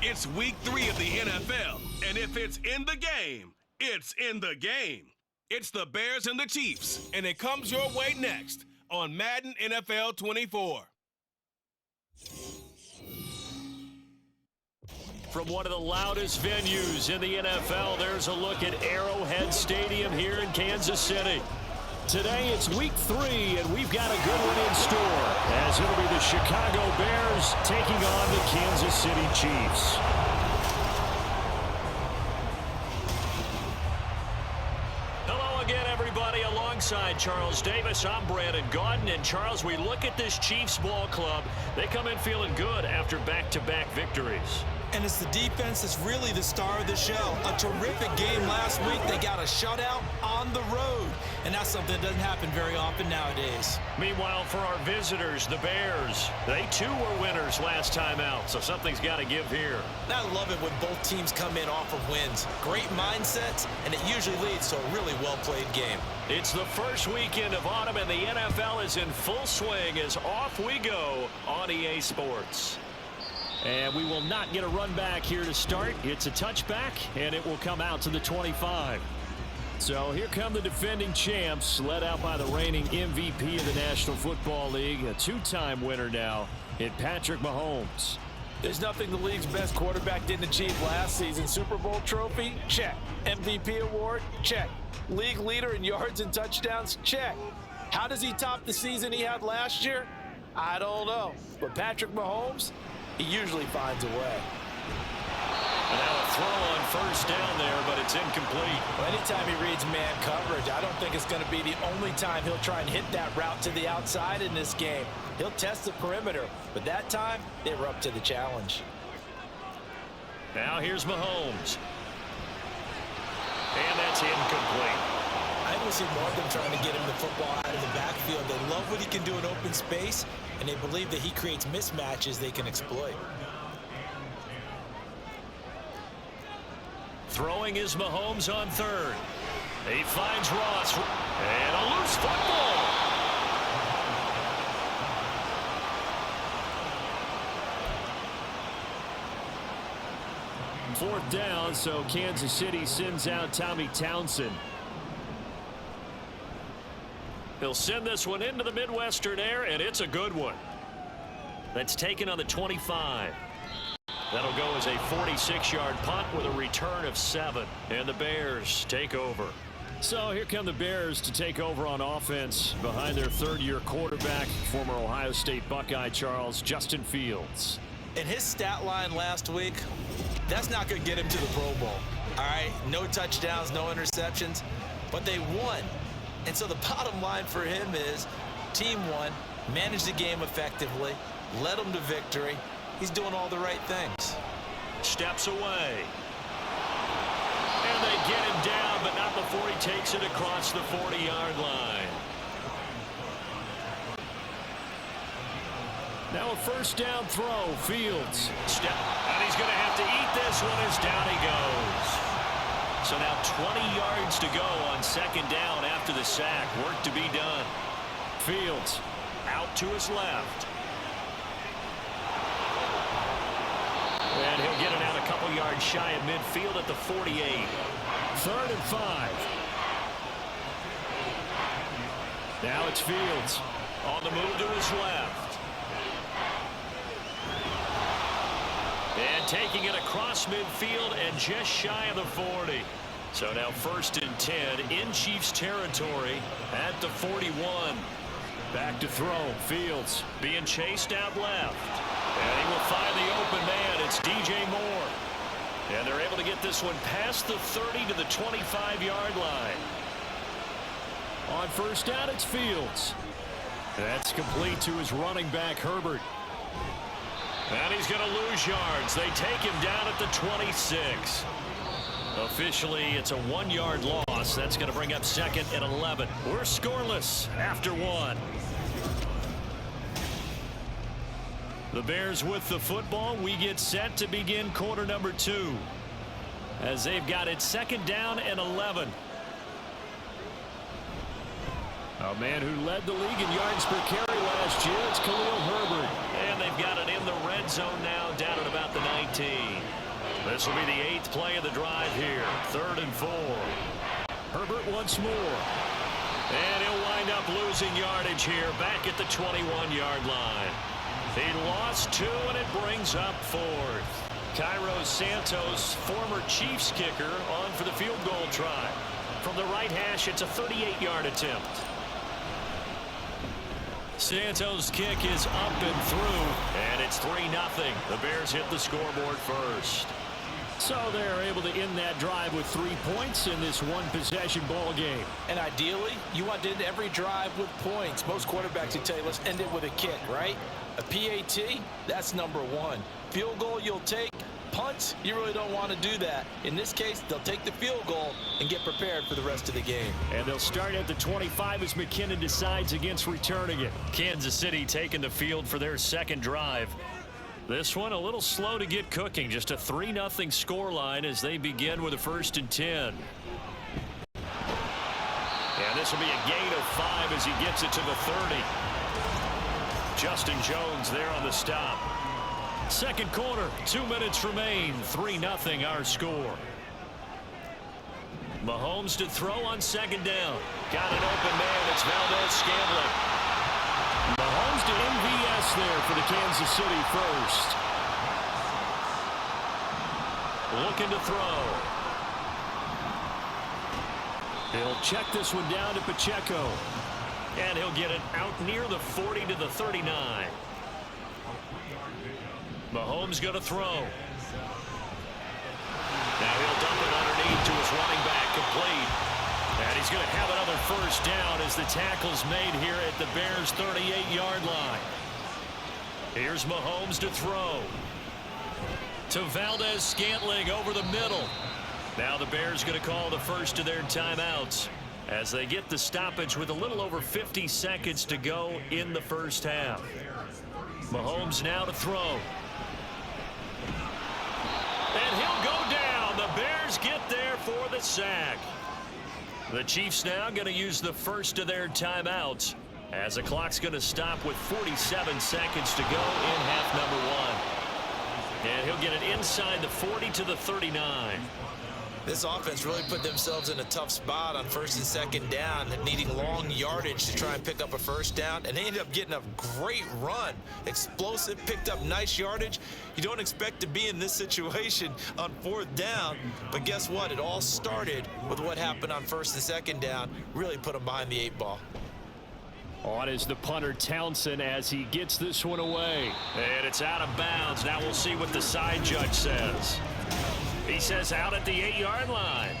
It's week 3 of the NFL, and if it's in the game, it's in the game. It's the Bears and the Chiefs, and it comes your way next on Madden NFL 24. From one of the loudest venues in the NFL, there's a look at Arrowhead Stadium here in Kansas City. Today it's week 3, and we've got a good one in store, as it'll be the Chicago Bears taking on the Kansas City Chiefs. Hello again, everybody. Alongside Charles Davis, I'm Brandon Gaudin. And Charles, we look at this Chiefs ball club. They come in feeling good after back-to-back victories. And it's the defense that's really the star of the show. A terrific game last week. They got a shutout on the road. And that's something that doesn't happen very often nowadays. Meanwhile, for our visitors, the Bears, they too were winners last time out, so something's got to give here. I love it when both teams come in off of wins. Great mindsets, and it usually leads to a really well-played game. It's the first weekend of autumn, and the NFL is in full swing as off we go on EA Sports. And we will not get a run back here to start. It's a touchback, and it will come out to the 25. So here come the defending champs, led out by the reigning MVP of the National Football League, a two-time winner now in Patrick Mahomes. There's nothing the league's best quarterback didn't achieve last season. Super Bowl trophy? Check. MVP award? Check. League leader in yards and touchdowns? Check. How does he top the season he had last year? I don't know. But Patrick Mahomes, he usually finds a way. And now a throw on first down there, but it's incomplete. Well, anytime he reads man coverage, I don't think it's going to be the only time he'll try and hit that route to the outside in this game. He'll test the perimeter, but that time, they were up to the challenge. Now here's Mahomes. And that's incomplete. I don't see more of them trying to get him the football out of the backfield. They love what he can do in open space, and they believe that he creates mismatches they can exploit. Throwing is Mahomes on third. He finds Ross. And a loose football. Fourth down, so Kansas City sends out Tommy Townsend. He'll send this one into the Midwestern air, and it's a good one. That's taken on the 25. That'll go as a 46-yard punt with a return of 7. And the Bears take over. So here come the Bears to take over on offense behind their third-year quarterback, former Ohio State Buckeye Justin Fields. And his stat line last week, that's not going to get him to the Pro Bowl. All right, no touchdowns, no interceptions, but they won. And so the bottom line for him is team won, managed the game effectively, led them to victory. He's doing all the right things. Steps away. And they get him down, but not before he takes it across the 40-yard line. Now a first down throw. Fields. And he's going to have to eat this one as down he goes. So now 20 yards to go on second down after the sack. Work to be done. Fields out to his left. And he'll get it out a couple yards shy of midfield at the 48. 3rd and 5. Now it's Fields on the move to his left. And taking it across midfield and just shy of the 40. So now 1st and 10 in Chiefs territory at the 41. Back to throw. Fields being chased out left. And he will find the open man. It's DJ Moore. And they're able to get this one past the 30 to the 25-yard line. On first down, it's Fields. That's complete to his running back, Herbert. And he's going to lose yards. They take him down at the 26. Officially, it's a 1-yard loss. That's going to bring up 2nd and 11. We're scoreless after 1. The Bears with the football. We get set to begin quarter number 2. As they've got it 2nd down and 11. A man who led the league in yards per carry last year, it's Khalil Herbert. And they've got it in the red zone now, down at about the 19. This will be the 8th play of the drive here. 3rd and 4. Herbert once more. And he'll wind up losing yardage here back at the 21-yard line. He lost 2, and it brings up 4th. Cairo Santos, former Chiefs kicker, on for the field goal try. From the right hash, it's a 38-yard attempt. Santos' kick is up and through, and it's 3-0. The Bears hit the scoreboard first. So they're able to end that drive with 3 points in this one-possession ball game. And ideally, you want to end every drive with points. Most quarterbacks would tell you, let's end it with a kick, right? A PAT, that's number 1. Field goal you'll take. Punts, you really don't want to do that. In this case, they'll take the field goal and get prepared for the rest of the game. And they'll start at the 25 as McKinnon decides against returning it. Kansas City taking the field for their second drive. This one a little slow to get cooking. Just a 3-0 scoreline as they begin with a 1st and 10. And this will be a gain of 5 as he gets it to the 30. Justin Jones there on the stop. Second quarter, 2 minutes remain. 3-0 our score. Mahomes to throw on 2nd down. Got an open man. It's Valdez-Scantling. Mahomes to MVS there for the Kansas City first. Looking to throw. He'll check this one down to Pacheco. And he'll get it out near the 40 to the 39. Mahomes going to throw. Now he'll dump it underneath to his running back, complete. And he's going to have another 1st down as the tackle's made here at the Bears' 38-yard line. Here's Mahomes to throw. To Valdez-Scantling over the middle. Now the Bears going to call the first of their timeouts as they get the stoppage with a little over 50 seconds to go in the first half. Mahomes now to throw. And he'll go down. The Bears get there for the sack. The Chiefs now going to use the first of their timeouts as the clock's going to stop with 47 seconds to go in half number 1. And he'll get it inside the 40 to the 39. This offense really put themselves in a tough spot on 1st and 2nd down, needing long yardage to try and pick up a 1st down, and they ended up getting a great run. Explosive, picked up nice yardage. You don't expect to be in this situation on 4th down, but guess what? It all started with what happened on 1st and 2nd down. Really put them behind the 8 ball. On is the punter Townsend as he gets this one away. And it's out of bounds. Now we'll see what the side judge says. He says out at the 8-yard line.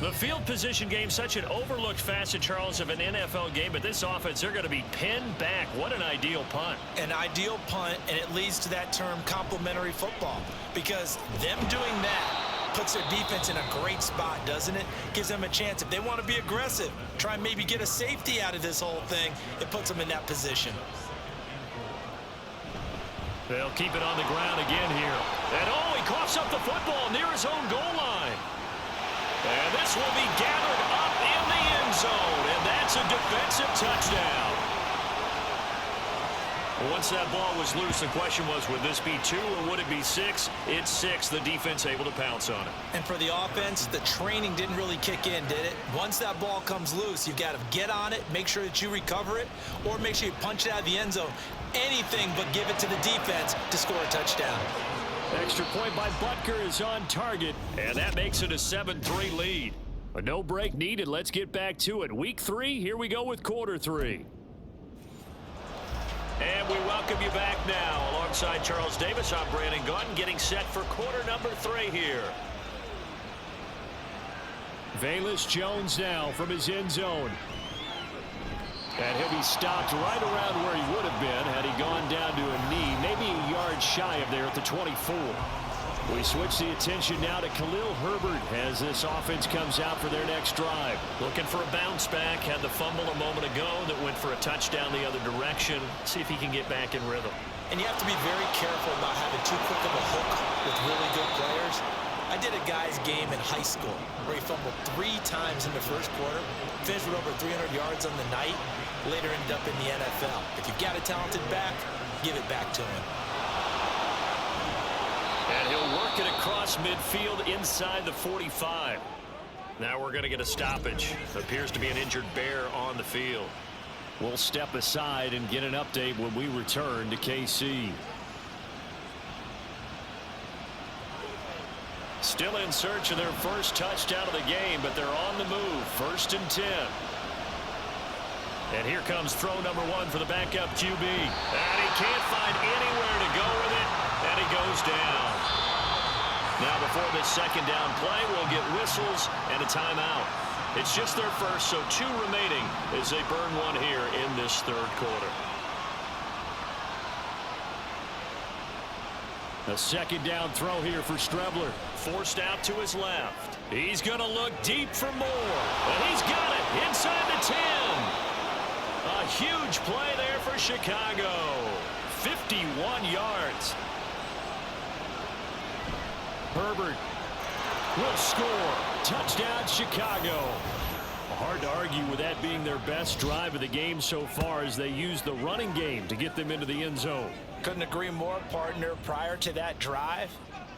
The field position game, such an overlooked facet, Charles, of an NFL game, but this offense, they're going to be pinned back. What an ideal punt. An ideal punt, and it leads to that term complementary football, because them doing that puts their defense in a great spot, doesn't it? Gives them a chance. If they want to be aggressive, try and maybe get a safety out of this whole thing, it puts them in that position. They'll keep it on the ground again here. And oh, he coughs up the football near his own goal line. And this will be gathered up in the end zone, and that's a defensive touchdown. Once that ball was loose, the question was, would this be 2 or would it be 6? It's 6. The defense able to pounce on it. And for the offense, the training didn't really kick in, did it? Once that ball comes loose, you've got to get on it, make sure that you recover it, or make sure you punch it out of the end zone. Anything but give it to the defense to score a touchdown. Extra point by Butker is on target. And that makes it a 7-3 lead. A no break needed. Let's get back to it. Week 3, here we go with quarter 3. And we welcome you back now. Alongside Charles Davis, I'm Brandon Gaudin, getting set for quarter number 3 here. Velus Jones now from his end zone. And he'll be stopped right around where he would have been had he gone down to a knee, maybe a yard shy of there at the 24. We switch the attention now to Khalil Herbert as this offense comes out for their next drive. Looking for a bounce back. Had the fumble a moment ago that went for a touchdown the other direction. See if he can get back in rhythm. And you have to be very careful about having too quick of a hook with really good players. I did a guy's game in high school where he fumbled 3 times in the first quarter, finished with over 300 yards on the night, later ended up in the NFL. If you've got a talented back, give it back to him. And he'll work it across midfield inside the 45. Now we're going to get a stoppage. Appears to be an injured Bear on the field. We'll step aside and get an update when we return to KC. Still in search of their first touchdown of the game, but they're on the move. 1st and 10. And here comes throw number 1 for the backup QB. And he can't find anywhere to go with it, and he goes down. Now before this second down play, we'll get whistles and a timeout. It's just their first, so 2 remaining as they burn 1 here in this 3rd quarter. A second down throw here for Strebler. Forced out to his left. He's going to look deep for more. And he's got it inside the 10. A huge play there for Chicago. 51 yards. Herbert will score. Touchdown, Chicago. Hard to argue with that being their best drive of the game so far as they use the running game to get them into the end zone. Couldn't agree more, partner. Prior to that drive,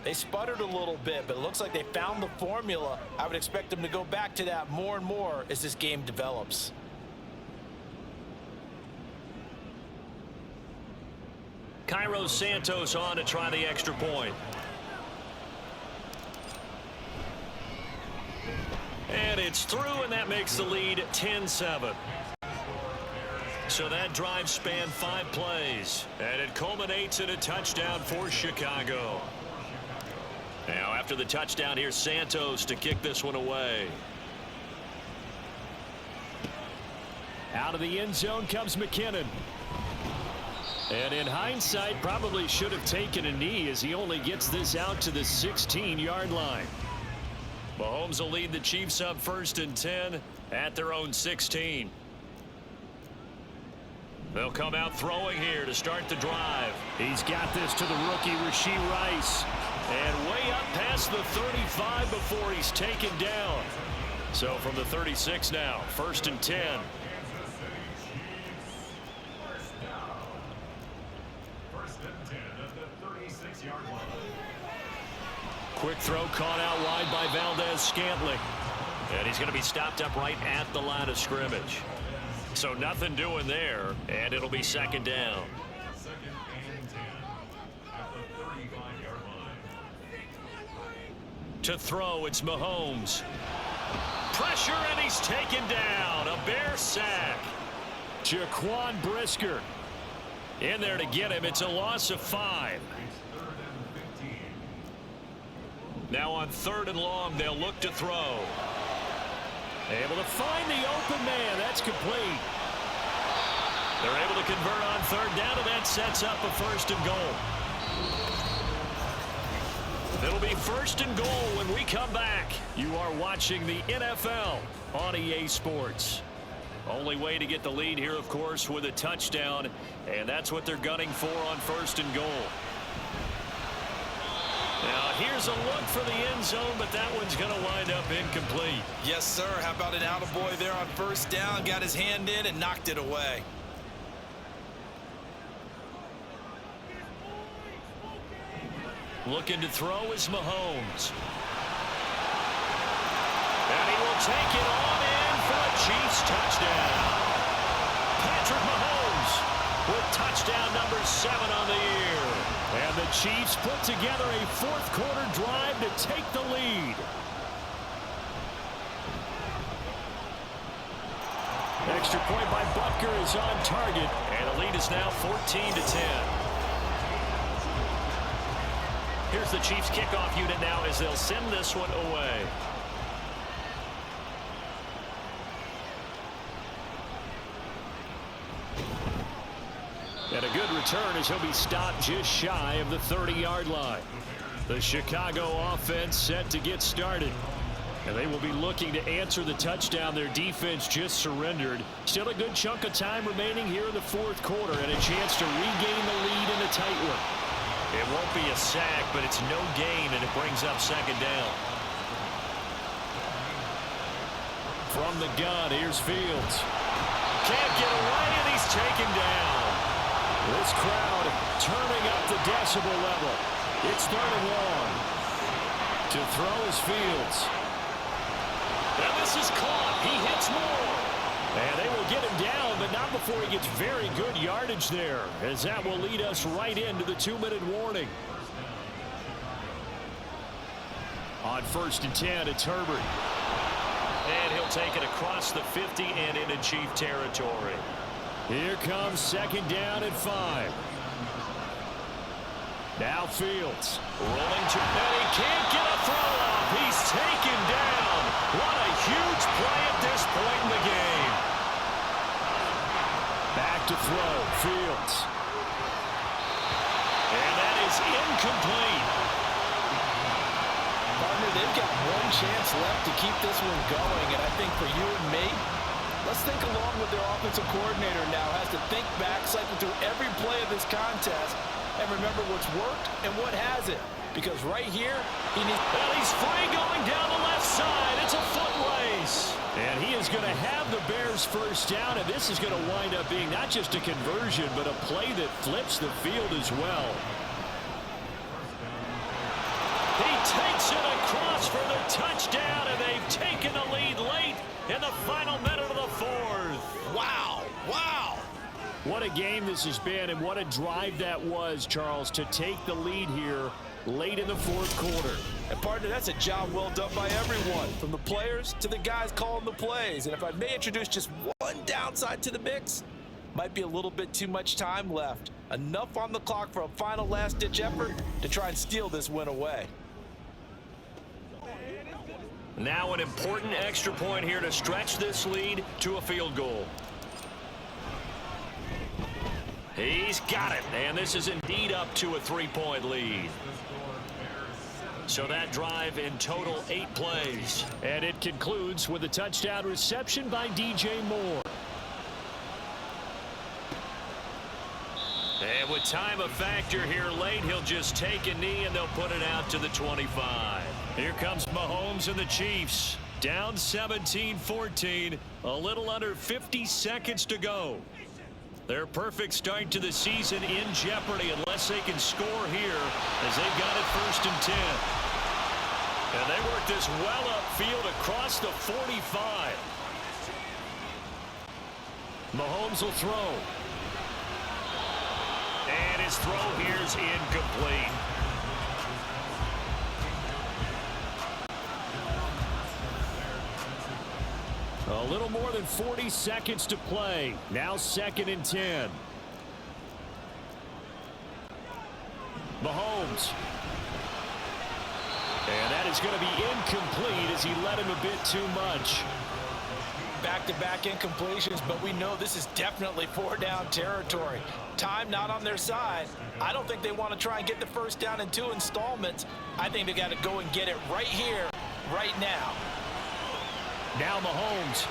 they sputtered a little bit, but it looks like they found the formula. I would expect them to go back to that more and more as this game develops. Cairo Santos on to try the extra point. And it's through, and that makes the lead 10-7. So that drive spanned 5 plays, and it culminates in a touchdown for Chicago. Now after the touchdown, here's Santos to kick this one away. Out of the end zone comes McKinnon. And in hindsight, probably should have taken a knee as he only gets this out to the 16-yard line. Mahomes will lead the Chiefs up 1st and 10 at their own 16. They'll come out throwing here to start the drive. He's got this to the rookie, Rashee Rice. And way up past the 35 before he's taken down. So from the 36 now, 1st and 10. Quick throw caught out wide by Valdez-Scantling. And he's going to be stopped up right at the line of scrimmage. So nothing doing there, and it'll be 2nd down. To throw, it's Mahomes. Pressure, and he's taken down. A Bear sack. Jaquan Brisker In there to get him. It's a loss of 5. Now on 3rd and long, they'll look to throw. Able to find the open man. That's complete. They're able to convert on 3rd down, and that sets up a 1st and goal. It'll be 1st and goal when we come back. You are watching the NFL on EA Sports. Only way to get the lead here, of course, with a touchdown, and that's what they're gunning for on 1st and goal. Now, here's a look for the end zone, but that one's going to wind up incomplete. Yes, sir. How about an attaboy there on 1st down? Got his hand in and knocked it away. Looking to throw is Mahomes. And he will take it on in for a Chiefs touchdown. Patrick Mahomes with touchdown number 7 on the year. And the Chiefs put together a 4th quarter drive to take the lead. Extra point by Butker is on target. And the lead is now 14-10. Here's the Chiefs kickoff unit now as they'll send this one away. And a good return as he'll be stopped just shy of the 30-yard line. The Chicago offense set to get started. And they will be looking to answer the touchdown their defense just surrendered. Still a good chunk of time remaining here in the 4th quarter and a chance to regain the lead in a tight one. It won't be a sack, but it's no gain, and it brings up 2nd down. From the gun, here's Fields. Can't get away, and he's taken down. This crowd turning up the decibel level. It's 3rd and long. To throw is Fields. And this is caught. He hits more. And they will get him down, but not before he gets very good yardage there, as that will lead us right into the 2-minute warning. On 1st and 10, it's Herbert. And he'll take it across the 50 and into Chief territory. Here comes 2nd down and 5. Now Fields. Rolling to, and he can't get a throw off. He's taken down. What a huge play at this point in the game. Back to throw, Fields. And that is incomplete. Partner, they've got one chance left to keep this one going, and I think for you and me, let's think along with their offensive coordinator now. Has to think back, cycle through every play of this contest, and remember what's worked and what hasn't. Because right here, he needs... Well, he's free going down the left side. It's a foot race. And he is going to have the Bears first down, and this is going to wind up being not just a conversion, but a play that flips the field as well. He takes it across for the touchdown, and they've taken the lead late in the final minute of the 4th. Wow. Wow. What a game this has been, and what a drive that was, Charles, to take the lead here late in the 4th quarter. And partner, that's a job well done by everyone, from the players to the guys calling the plays. And if I may introduce just one downside to the mix, might be a little bit too much time left. Enough on the clock for a final last-ditch effort to try and steal this win away. Now an important extra point here to stretch this lead to a field goal. He's got it, and this is indeed up to a 3-point lead. So that drive in total 8 plays. And it concludes with a touchdown reception by DJ Moore. And with time a factor here late, he'll just take a knee and they'll put it out to the 25. Here comes Mahomes and the Chiefs. Down 17-14, a little under 50 seconds to go. Their perfect start to the season in jeopardy unless they can score here as they've got it 1st and 10. And they work this well upfield across the 45. Mahomes will throw. And his throw here is incomplete. A little more than 40 seconds to play. Now 2nd and 10. Mahomes. And that is going to be incomplete as he led him a bit too much. Back-to-back incompletions, but we know this is definitely 4-down territory. Time not on their side. I don't think they want to try and get the first down in 2 installments. I think they got to go and get it right here, right now. Now Mahomes.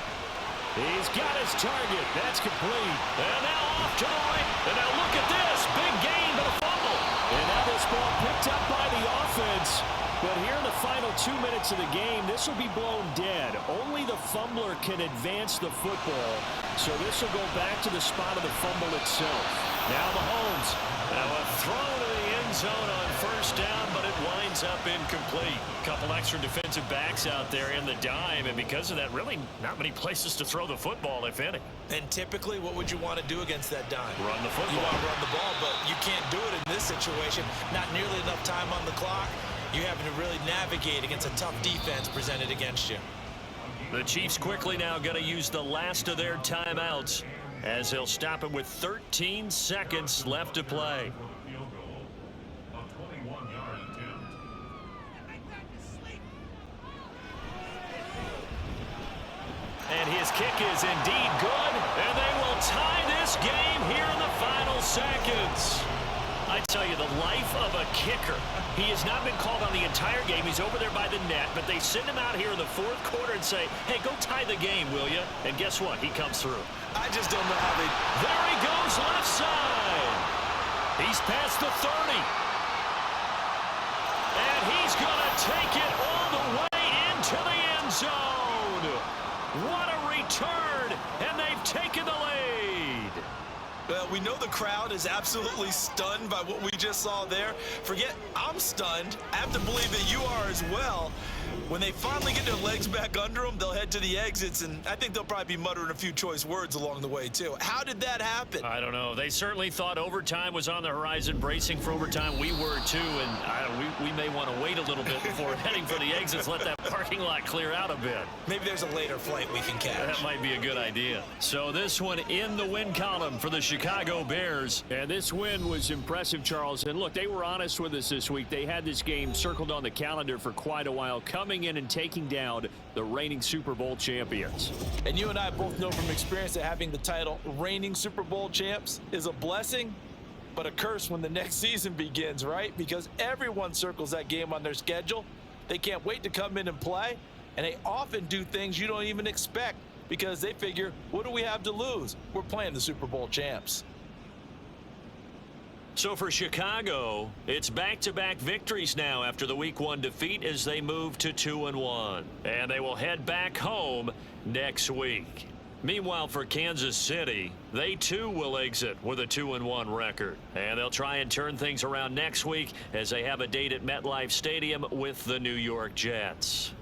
He's got his target. That's complete. And now off to the right. And now look at this. Big gain, but a fumble. And now this ball picked up by the offense. But here in the final 2 minutes of the game, this will be blown dead. Only the fumbler can advance the football. So this will go back to the spot of the fumble itself. Now Mahomes. Now a throw to the end zone on 1st down, but it winds up incomplete. A couple extra defensive backs out there in the dime, and because of that, really not many places to throw the football, if any. And typically, what would you want to do against that dime? Run the football. You want to run the ball, but you can't do it in this situation. Not nearly enough time on the clock. You're having to really navigate against a tough defense presented against you. The Chiefs quickly now going to use the last of their timeouts as they'll stop it with 13 seconds left to play. And his kick is indeed good, and they will tie this game here in the final seconds. I tell you, the life of a kicker. He has not been called on the entire game. He's over there by the net, but they send him out here in the 4th quarter and say, hey, go tie the game, will you? And guess what? He comes through. I just don't know how they... There he goes, left side. He's past the 30. And he's going to take it all the way into the end zone. What a return, and they've taken the lead. Well, we know the crowd is absolutely stunned by what we just saw there. Forget I'm stunned. I have to believe that you are as well. When they finally get their legs back under them, they'll head to the exits, and I think they'll probably be muttering a few choice words along the way, too. How did that happen? I don't know. They certainly thought overtime was on the horizon, bracing for overtime. We were, too, and we may want to wait a little bit before heading for the exits, let that parking lot clear out a bit. Maybe there's a later flight we can catch. That might be a good idea. So this one in the win column for the Chicago Bears. And this win was impressive, Charles. And look, they were honest with us this week. They had this game circled on the calendar for quite a while, coming in and taking down the reigning Super Bowl champions. And you and I both know from experience that having the title reigning Super Bowl champs is a blessing, but a curse when the next season begins, right? Because everyone circles that game on their schedule. They can't wait to come in and play, and they often do things you don't even expect because they figure, what do we have to lose? We're playing the Super Bowl champs. So for Chicago, it's back-to-back victories now after the Week 1 defeat as they move to 2-1. And they will head back home next week. Meanwhile, for Kansas City, they too will exit with a 2-1 record. And they'll try and turn things around next week as they have a date at MetLife Stadium with the New York Jets.